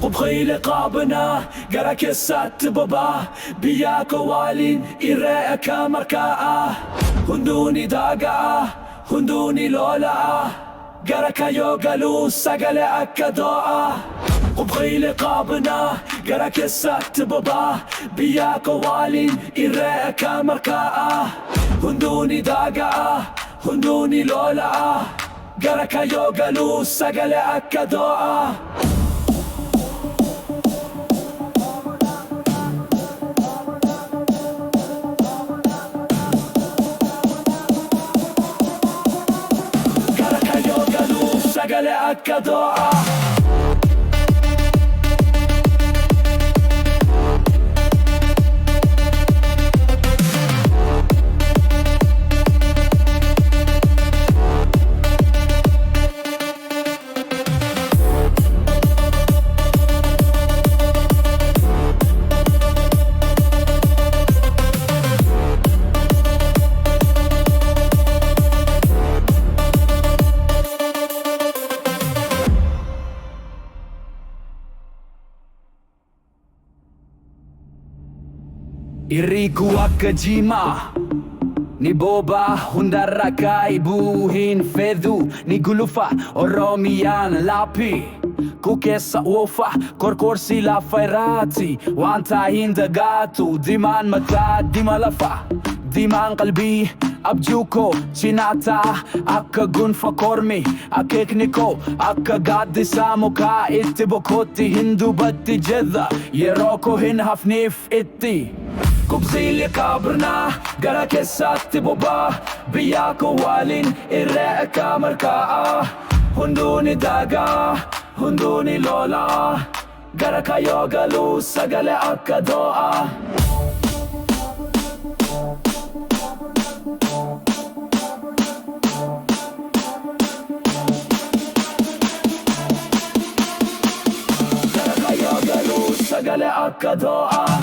Qubxi liqabna gara kessat baba Biya kawalin irre'a kamarka'a Hunduni daga, hunduni lola Gara kayo galu sagale akka do'a Qubxi liqabna gara kessat baba Biya kawalin irre'a kamarka'a Hunduni daga, hunduni lola Gara kayo galu sagale akka do'a Sagale akka do'a Iriku akka jima Ni boba hundarra kaibuhin fedu Ni gulufa oromiyaan lapi Kukessa uofa korkorsi lafa irratti Wanta hindagatu dimaan mataa dima lafa Dimaan qalbii abjuuko cinata Akka gunfa kormi akeekniko Akka gaaddisaa mukaa itti bokotti hindubatti jedha Yeroo ko hin hafniif itti Qubxi liqabna gara kessatti boba Biya kawalin irre'a kamarka'a Hunduni daga, hunduni lola Gara kayo galu sagale akka do'a Gara kayo galu sagale akka do'a